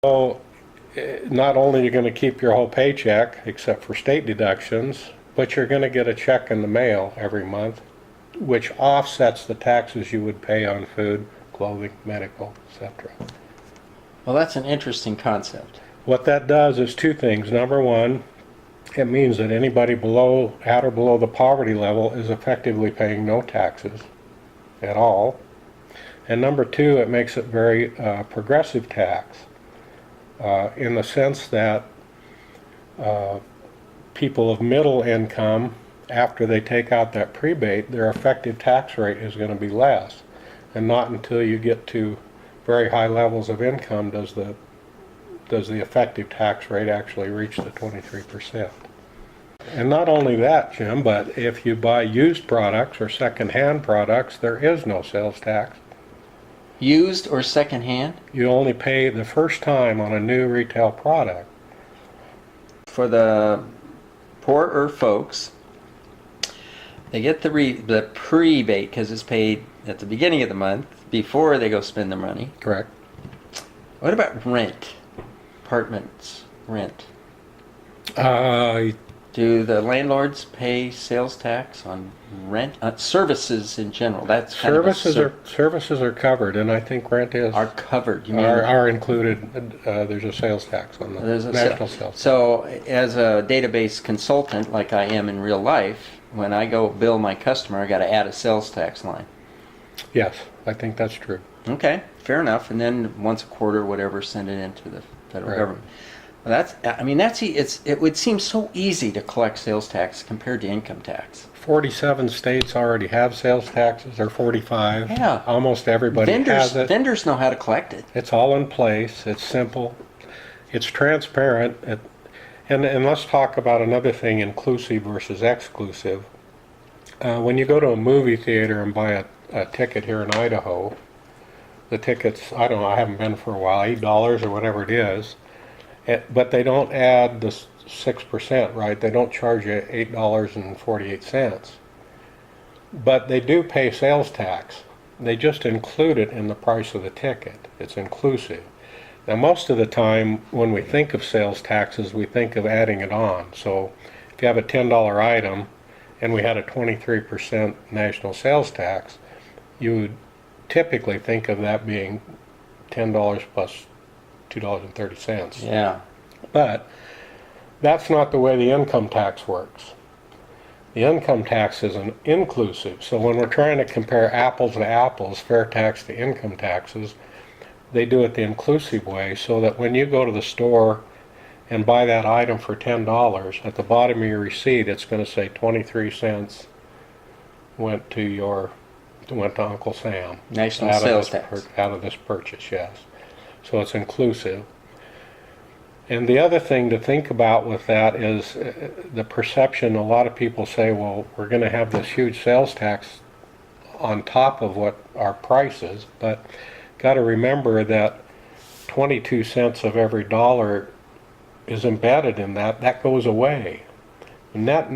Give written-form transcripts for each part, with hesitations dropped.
So not only are you going to keep your whole paycheck, except for state deductions, but you're going to get a check in the mail every month, which offsets the taxes you would pay on food, clothing, medical, etc. Well, that's an interesting concept. What that does is two things. Number one, it means that anybody at or below the poverty level is effectively paying no taxes at all. And number two, it makes it very progressive tax. In the sense that people of middle income, after they take out that prebate, their effective tax rate is going to be less. And not until you get to very high levels of income does the effective tax rate actually reach the 23%. And not only that, Jim, but if you buy used products or second-hand products, there is no sales tax. Used or secondhand? You only pay the first time on a new retail product. For the poorer folks, they get the prebate because it's paid at the beginning of the month before they go spend the money. Correct. What about rent? Apartments, rent. Do the landlords pay sales tax on rent? Services in general. That's kind services are covered, and I think rent is are covered. You mean are included. There's a sales tax on the national sales tax. So, as a database consultant, like I am in real life, when I go bill my customer, I got to add a sales tax line. Yes, I think that's true. Okay, fair enough. And then once a quarter, whatever, send it into the federal government. Well, it would seem so easy to collect sales tax compared to income tax. 47 states already have sales taxes, or 45. Yeah. Almost everybody has it. Vendors know how to collect it. It's all in place. It's simple. It's transparent. And let's talk about another thing, inclusive versus exclusive. When you go to a movie theater and buy a ticket here in Idaho, the tickets, I don't know, I haven't been for a while, $8 or whatever it is. But they don't add the 6%, right? They don't charge you $8.48. But they do pay sales tax. They just include it in the price of the ticket. It's inclusive. Now, most of the time, when we think of sales taxes, we think of adding it on. So if you have a $10 item and we had a 23% national sales tax, you would typically think of that being $10 plus $2.30. Yeah. But that's not the way the income tax works. The income tax is an inclusive. So when we're trying to compare apples to apples, fair tax to income taxes, they do it the inclusive way, so that when you go to the store and buy that item for $10, at the bottom of your receipt it's going to say 23 cents went to Uncle Sam. National sales tax. Out of this purchase, yes. So it's inclusive. And the other thing to think about with that is the perception. A lot of people say, well, we're going to have this huge sales tax on top of what our price is, but got to remember that 22 cents of every dollar is embedded in that. That goes away. Net,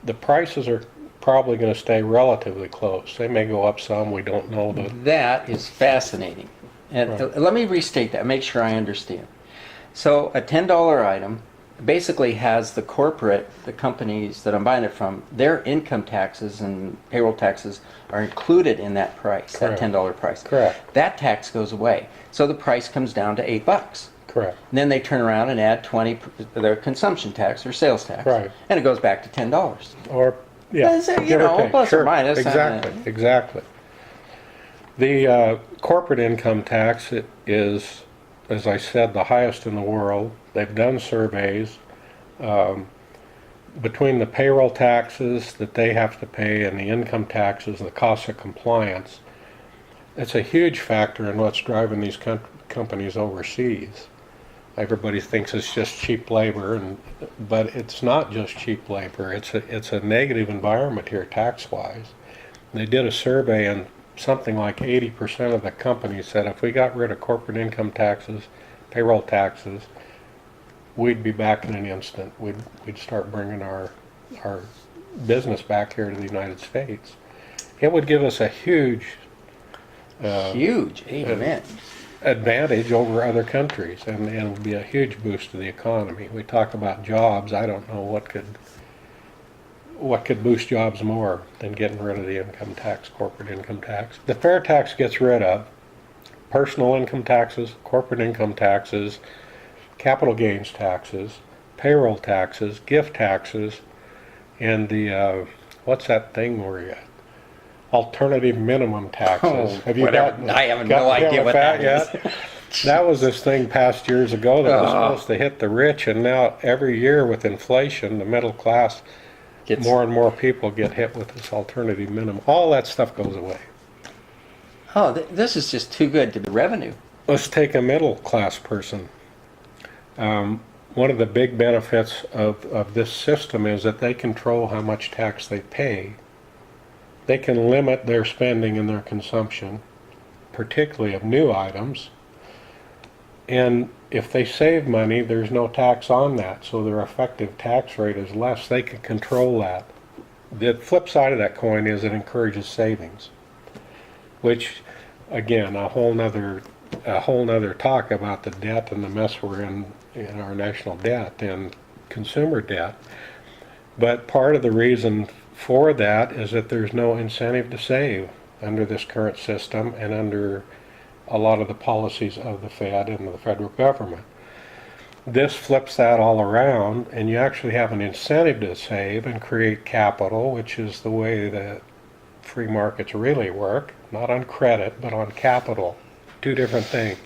the prices are probably going to stay relatively close. They may go up some. We don't know. That is fascinating. And right. Let me restate that, make sure I understand. So a $10 item basically has the companies that I'm buying it from, their income taxes and payroll taxes are included in that price, Correct. That $10 price. Correct. That tax goes away. So the price comes down to $8. Correct. And then they turn around and add 20 their consumption tax or sales tax. Right. And it goes back to $10. Or, yeah, plus sure. or minus. Exactly. The corporate income tax is, as I said, the highest in the world. They've done surveys. Between the payroll taxes that they have to pay and the income taxes and the cost of compliance, it's a huge factor in what's driving these companies overseas. Everybody thinks it's just cheap labor, but it's not just cheap labor. It's a negative environment here tax-wise. They did a survey, and something like 80% of the companies said if we got rid of corporate income taxes, payroll taxes, we'd be back in an instant. We'd start bringing our business back here to the United States. It would give us a huge amen. advantage over other countries, and it'll be a huge boost to the economy. We talk about jobs. I don't know what could boost jobs more than getting rid of the income tax, corporate income tax. The fair tax gets rid of personal income taxes, corporate income taxes, capital gains taxes, payroll taxes, gift taxes, and the what's that thing where you alternative minimum taxes. Oh, Have you whatever. I have no got hit idea with what that yet? That was this thing passed years ago that was supposed to hit the rich, and now every year with inflation, the middle class, more and more people get hit with this alternative minimum. All that stuff goes away. Oh, this is just too good to be revenue. Let's take a middle class person. One of the big benefits of this system is that they control how much tax they pay. They can limit their spending and their consumption, particularly of new items. And if they save money, there's no tax on that, so their effective tax rate is less. They can control that. The flip side of that coin is it encourages savings, which, again, a whole nother talk about the debt and the mess we're in our national debt and consumer debt. But part of the reason for that is that there's no incentive to save under this current system and under a lot of the policies of the Fed and the federal government. This flips that all around, and you actually have an incentive to save and create capital, which is the way that free markets really work, not on credit, but on capital. Two different things.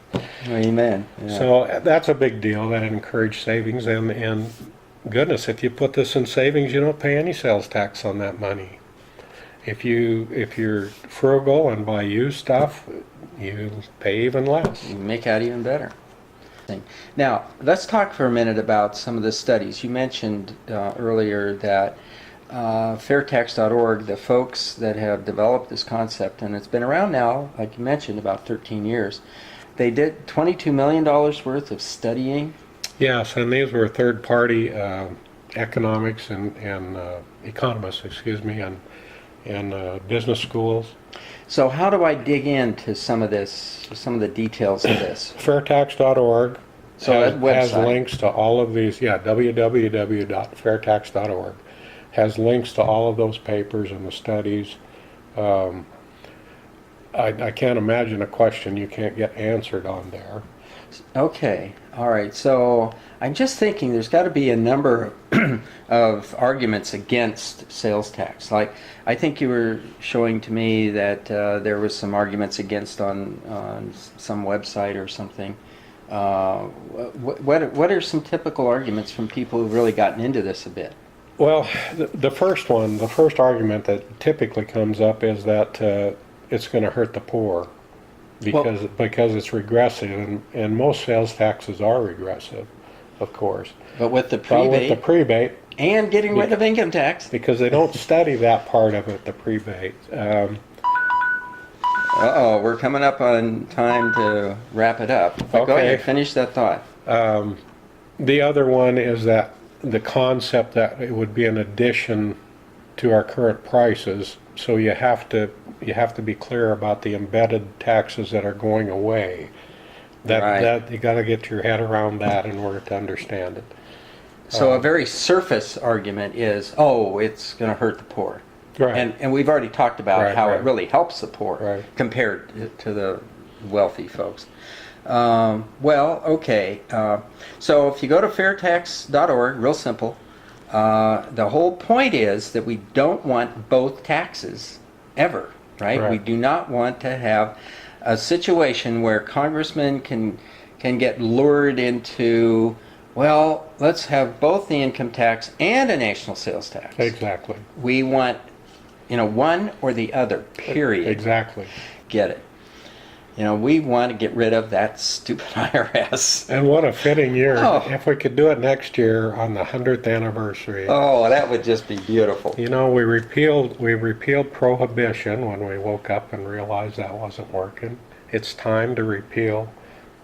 Amen. Yeah. So that's a big deal, that it encourages savings, and goodness, if you put this in savings, you don't pay any sales tax on that money. If you're frugal and buy used stuff, you pay even less. You make out even better. Now, let's talk for a minute about some of the studies. You mentioned earlier that fairtax.org, the folks that have developed this concept, and it's been around now, like you mentioned, about 13 years, they did $22 million worth of studying. Yes, and these were third-party economics and economists, and business schools. So how do I dig into some of this, some of the details of this? Fairtax.org So that has website. links to all of these. Yeah, www.fairtax.org has links to all of those papers and the studies. I can't imagine a question you can't get answered on there. Okay, all right. So I'm just thinking there's got to be a number of arguments against sales tax. Like I think you were showing to me that there was some arguments against on some website or something. What are some typical arguments from people who've really gotten into this a bit? Well, the first argument that typically comes up is that it's going to hurt the poor because it's regressive, and most sales taxes are regressive, of course. But with the prebate and getting rid of income tax, because they don't study that part of it, the prebate. Uh-oh, we're coming up on time to wrap it up. But go ahead, finish that thought. The other one is that the concept that it would be an addition to our current prices, so you have to be clear about the embedded taxes that are going away. That you got to get your head around that in order to understand it. So a very surface argument is, oh, it's going to hurt the poor. Right. And we've already talked about how it really helps the poor compared to the wealthy folks. Well, okay. So if you go to fairtax.org, real simple, the whole point is that we don't want both taxes ever, right? We do not want to have a situation where congressmen can get lured into, well, let's have both the income tax and a national sales tax. Exactly. We want, one or the other, period. Exactly. Get it. We want to get rid of that stupid IRS. And what a fitting year. If we could do it next year on the 100th anniversary. Oh, that would just be beautiful. We repealed prohibition when we woke up and realized that wasn't working. It's time to repeal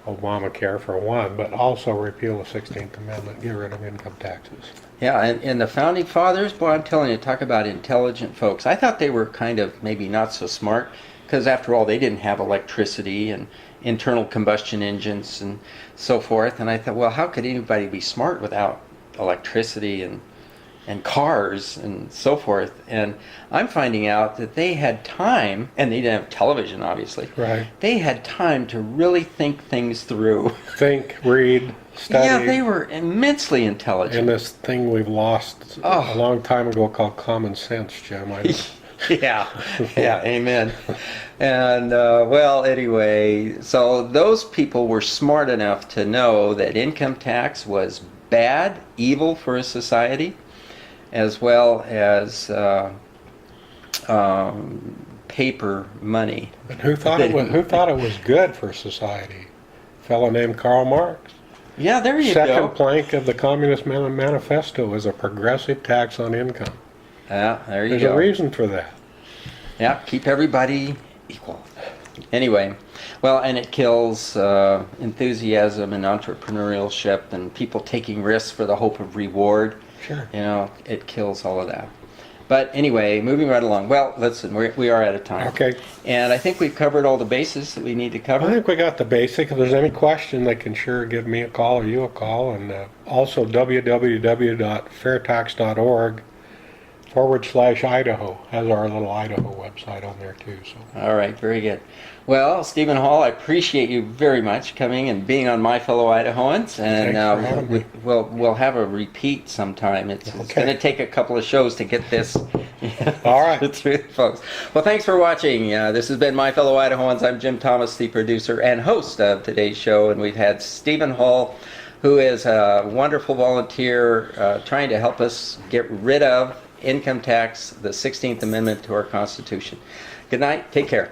Obamacare for one, but also repeal the 16th Amendment, get rid of income taxes. Yeah, and the Founding Fathers, boy, I'm telling you, talk about intelligent folks. I thought they were kind of maybe not so smart, because after all, they didn't have electricity and internal combustion engines and so forth. And I thought, well, how could anybody be smart without electricity and cars and so forth? And I'm finding out that they had time, and they didn't have television, obviously. Right. They had time to really think things through. Think, read, study. Yeah, they were immensely intelligent. And this thing we've lost a long time ago called common sense, Jim. Yeah, amen. And well, anyway, so those people were smart enough to know that income tax was bad, evil for a society, as well as paper money. And who thought it was good for society? A fellow named Karl Marx. Yeah, there you Second go. plank of the Communist Manifesto is a progressive tax on income. Yeah, there you There's go. a reason for that. Yeah, keep everybody equal. Anyway, well, and it kills enthusiasm and entrepreneurship and people taking risks for the hope of reward. Sure. You know, it kills all of that. But anyway, moving right along. Well, listen, we are out of time. Okay. And I think we've covered all the bases that we need to cover. I think we got the basic. If there's any question, they can sure give me a call or you a call. And also www.fairtax.org/Idaho has our little Idaho website on there too. So. All right, very good. Well, Stephen Hall, I appreciate you very much coming and being on My Fellow Idahoans, and Thanks for having me. we'll have a repeat sometime. It's Okay. going to take a couple of shows to get this All right. through, folks. Well, thanks for watching. This has been My Fellow Idahoans. I'm Jim Thomas, the producer and host of today's show, and we've had Stephen Hall, who is a wonderful volunteer trying to help us get rid of income tax, the 16th Amendment to our Constitution. Good night. Take care.